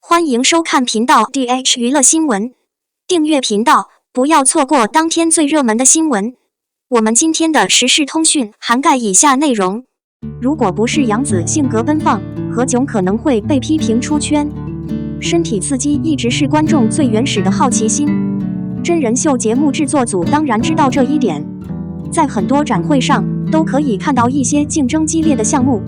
欢迎收看频道 DH 娱乐新闻，订阅频道，不要错过当天最热门的新闻。我们今天的时事通讯涵盖以下内容：如果不是杨紫性格奔放，何炅可能会被批评出圈。身体刺激一直是观众最原始的好奇心，真人秀节目制作组当然知道这一点，在很多展会上都可以看到一些竞争激烈的项目。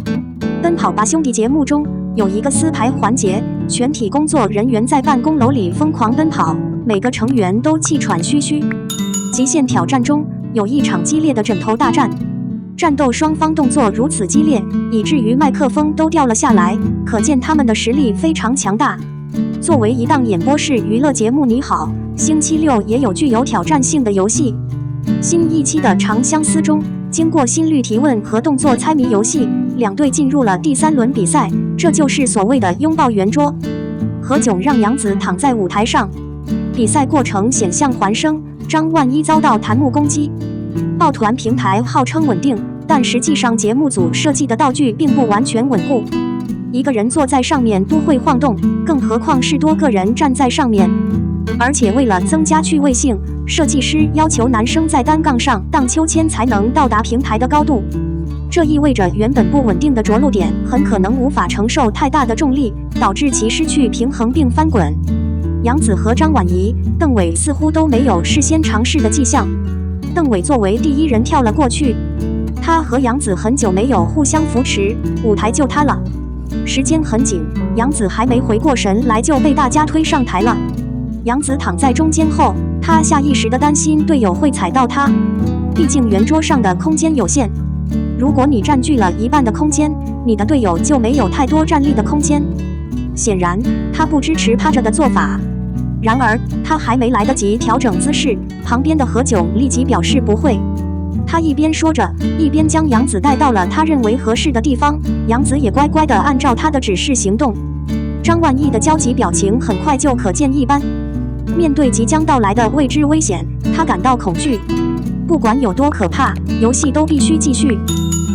奔跑吧兄弟节目中有一个撕牌环节，全体工作人员在办公楼里疯狂奔跑，每个成员都气喘吁吁。极限挑战中有一场激烈的枕头大战，战斗双方动作如此激烈，以至于麦克风都掉了下来，可见他们的实力非常强大。作为一档演播式娱乐节目，你好，星期六也有具有挑战性的游戏。新一期的《长相思》中，经过心率提问和动作猜谜游戏，两队进入了第3轮比赛，这就是所谓的拥抱圆桌。何炅让杨紫躺在舞台上，比赛过程险象环生，张万一遭到弹幕攻击。抱团平台号称稳定，但实际上节目组设计的道具并不完全稳固，一个人坐在上面都会晃动，更何况是多个人站在上面。而且为了增加趣味性，设计师要求男生在单杠上荡秋千才能到达平台的高度，这意味着原本不稳定的着陆点很可能无法承受太大的重力，导致其失去平衡并翻滚。杨紫和张晚怡、邓伟似乎都没有事先尝试的迹象。邓伟作为第一人跳了过去，他和杨紫很久没有互相扶持，舞台就塌了。时间很紧，杨紫还没回过神来就被大家推上台了。杨紫躺在中间后，他下意识地担心队友会踩到他，毕竟圆桌上的空间有限，如果你占据了一半的空间，你的队友就没有太多站立的空间。显然，他不支持趴着的做法。然而，他还没来得及调整姿势，旁边的何炅立即表示不会。他一边说着，一边将杨紫带到了他认为合适的地方，杨紫也乖乖地按照他的指示行动。张万毅的焦急表情很快就可见一斑。面对即将到来的未知危险，他感到恐惧。不管有多可怕，游戏都必须继续。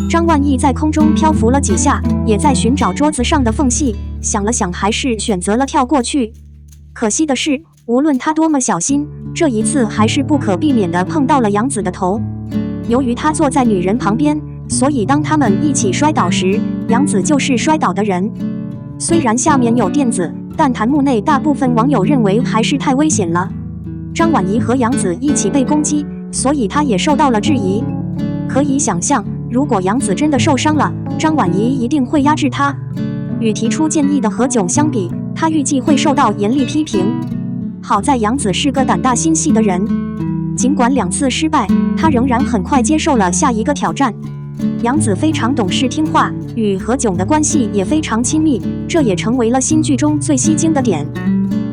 张万毅在空中漂浮了几下，也在寻找桌子上的缝隙，想了想，还是选择了跳过去。可惜的是，无论他多么小心，这一次还是不可避免地碰到了杨紫的头。由于他坐在女人旁边，所以当他们一起摔倒时，杨紫就是摔倒的人。虽然下面有垫子，但弹幕内大部分网友认为还是太危险了。张晚怡和杨紫一起被攻击，所以他也受到了质疑。可以想象，如果杨紫真的受伤了，张晚怡一定会压制他。与提出建议的何炅相比，他预计会受到严厉批评。好在杨紫是个胆大心细的人，尽管2次失败，他仍然很快接受了下一个挑战。杨紫非常懂事听话，与何炅的关系也非常亲密，这也成为了新剧中最吸睛的点。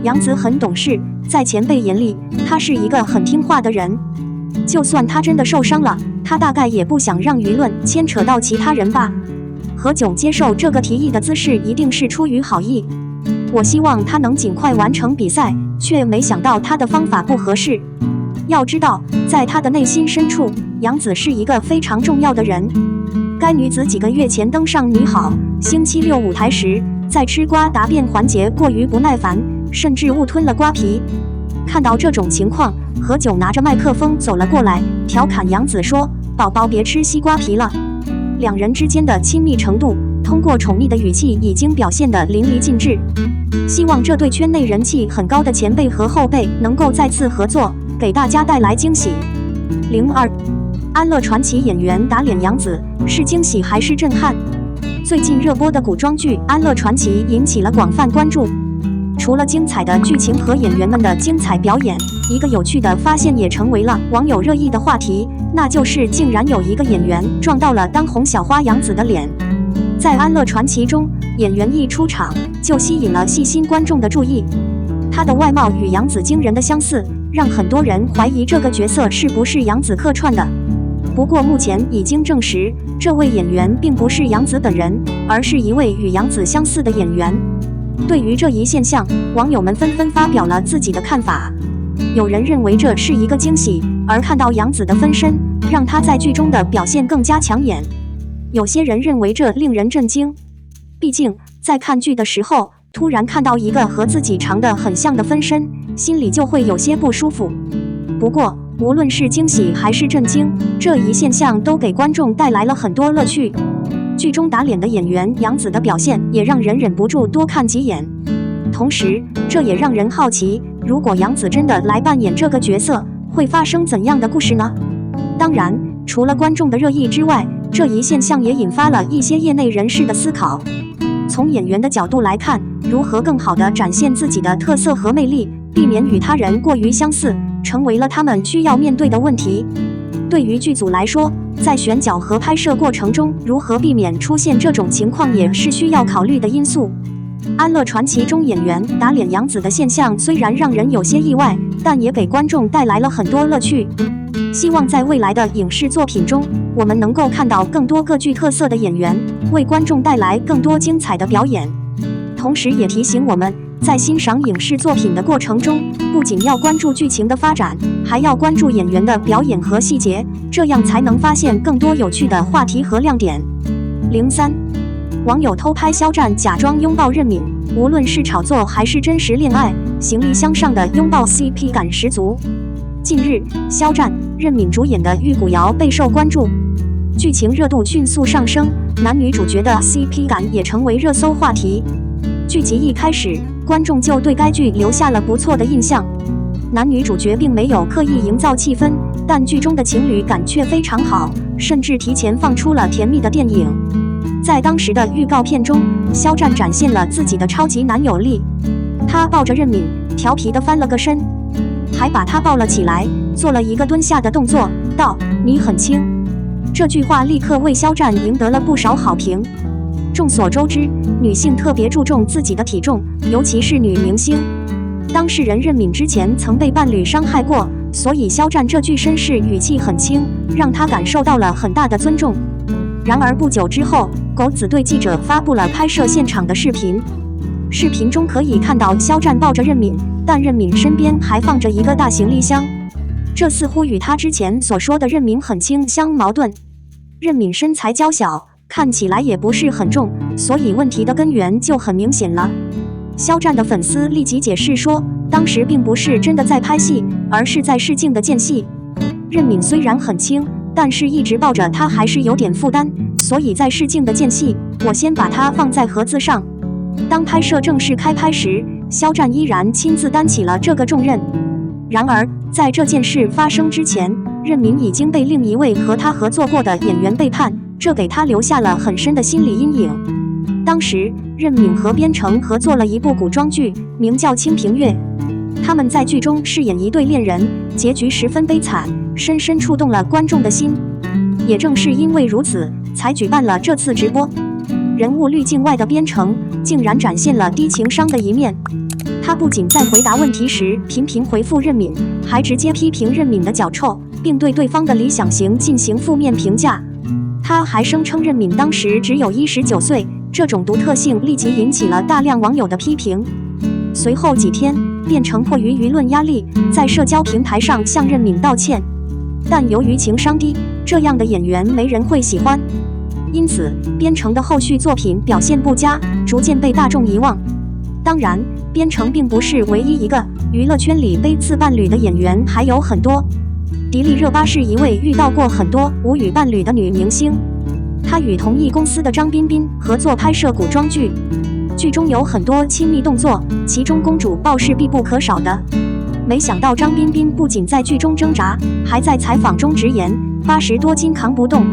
杨紫很懂事，在前辈眼里，她是一个很听话的人。就算她真的受伤了，她大概也不想让舆论牵扯到其他人吧。何炅接受这个提议的姿势一定是出于好意。我希望他能尽快完成比赛，却没想到他的方法不合适。要知道，在他的内心深处，杨紫是一个非常重要的人。该女子几个月前登上《你好，星期六》舞台时，在吃瓜答辩环节过于不耐烦，甚至误吞了瓜皮。看到这种情况，何炅拿着麦克风走了过来，调侃杨紫说：“宝宝别吃西瓜皮了。”两人之间的亲密程度，通过宠溺的语气已经表现得淋漓尽致。希望这对圈内人气很高的前辈和后辈能够再次合作，给大家带来惊喜。02安乐传奇演员打脸杨紫，是惊喜还是震撼？最近热播的古装剧《安乐传奇》引起了广泛关注。除了精彩的剧情和演员们的精彩表演，一个有趣的发现也成为了网友热议的话题，那就是竟然有一个演员撞到了当红小花杨紫的脸。在《安乐传奇》中，演员一出场就吸引了细心观众的注意。他的外貌与杨紫惊人的相似，让很多人怀疑这个角色是不是杨紫客串的。不过目前已经证实，这位演员并不是杨紫本人，而是一位与杨紫相似的演员。对于这一现象，网友们纷纷发表了自己的看法。有人认为这是一个惊喜，而看到杨紫的分身，让她在剧中的表现更加抢眼。有些人认为这令人震惊，毕竟在看剧的时候，突然看到一个和自己长得很像的分身，心里就会有些不舒服。不过，无论是惊喜还是震惊，这一现象都给观众带来了很多乐趣。剧中打脸的演员杨紫的表现也让人忍不住多看几眼。同时，这也让人好奇，如果杨紫真的来扮演这个角色，会发生怎样的故事呢？当然，除了观众的热议之外，这一现象也引发了一些业内人士的思考。从演员的角度来看，如何更好地展现自己的特色和魅力，避免与他人过于相似，成为了他们需要面对的问题。对于剧组来说，在选角和拍摄过程中，如何避免出现这种情况也是需要考虑的因素。《安乐传奇》中演员打脸杨紫的现象虽然让人有些意外，但也给观众带来了很多乐趣。希望在未来的影视作品中，我们能够看到更多各具特色的演员，为观众带来更多精彩的表演。同时也提醒我们，在欣赏影视作品的过程中，不仅要关注剧情的发展，还要关注演员的表演和细节，这样才能发现更多有趣的话题和亮点。03网友偷拍肖战假装拥抱任敏，无论是炒作还是真实恋爱，行李箱上的拥抱 CP 感十足。近日，肖战、任敏主演的《玉骨遥》备受关注，剧情热度迅速上升，男女主角的 CP 感也成为热搜话题。剧集一开始，观众就对该剧留下了不错的印象。男女主角并没有刻意营造气氛，但剧中的情侣感却非常好，甚至提前放出了甜蜜的电影。在当时的预告片中，肖战展现了自己的超级男友力，他抱着任敏，调皮地翻了个身，还把她抱了起来，做了一个蹲下的动作，道：“你很轻。”这句话立刻为肖战赢得了不少好评。众所周知，女性特别注重自己的体重，尤其是女明星。当事人任敏之前曾被伴侣伤害过，所以肖战这句绅士语气很轻，让她感受到了很大的尊重。然而不久之后，狗子对记者发布了拍摄现场的视频。视频中可以看到肖战抱着任敏，但任敏身边还放着一个大行李箱，这似乎与他之前所说的任敏很轻相矛盾。任敏身材娇小，看起来也不是很重，所以问题的根源就很明显了。肖战的粉丝立即解释说，当时并不是真的在拍戏，而是在试镜的间隙。任敏虽然很轻，但是一直抱着她还是有点负担，所以在试镜的间隙，我先把她放在盒子上。当拍摄正式开拍时，肖战依然亲自担起了这个重任。然而，在这件事发生之前，任敏已经被另一位和他合作过的演员背叛，这给他留下了很深的心理阴影。当时，任敏和边城合作了一部古装剧，名叫《清平乐》。他们在剧中饰演一对恋人，结局十分悲惨，深深触动了观众的心。也正是因为如此，才举办了这次直播。人物滤镜外的边城竟然展现了低情商的一面。他不仅在回答问题时频频回复任敏，还直接批评任敏的脚臭，并对对方的理想型进行负面评价。他还声称任敏当时只有19岁，这种独特性立即引起了大量网友的批评。随后几天，边城迫于舆论压力，在社交平台上向任敏道歉，但由于情商低，这样的演员没人会喜欢，因此边城的后续作品表现不佳，逐渐被大众遗忘。当然，边城并不是唯一一个，娱乐圈里背刺伴侣的演员还有很多。迪丽热巴是一位遇到过很多无语伴侣的女明星，她与同一公司的张彬彬合作拍摄古装剧，剧中有很多亲密动作，其中公主抱是必不可少的。没想到张彬彬不仅在剧中挣扎，还在采访中直言80多斤扛不动。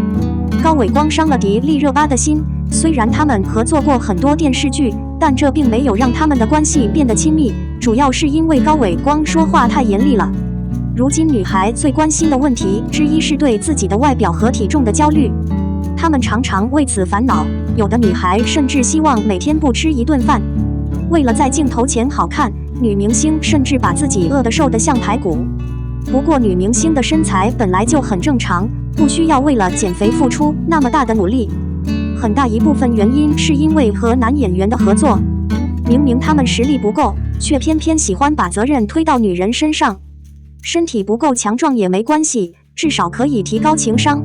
高伟光伤了迪丽热巴的心，虽然他们合作过很多电视剧，但这并没有让他们的关系变得亲密，主要是因为高伟光说话太严厉了。如今女孩最关心的问题之一是对自己的外表和体重的焦虑，她们常常为此烦恼，有的女孩甚至希望每天不吃一顿饭。为了在镜头前好看，女明星甚至把自己饿得瘦得像排骨。不过女明星的身材本来就很正常，不需要为了减肥付出那么大的努力。很大一部分原因是因为和男演员的合作，明明他们实力不够，却偏偏喜欢把责任推到女人身上。身体不够强壮也没关系，至少可以提高情商，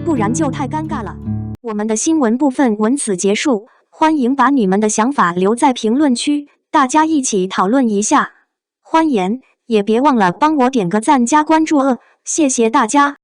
不然就太尴尬了。我们的新闻部分文此结束，欢迎把你们的想法留在评论区，大家一起讨论一下。欢迎，也别忘了帮我点个赞加关注谢谢大家。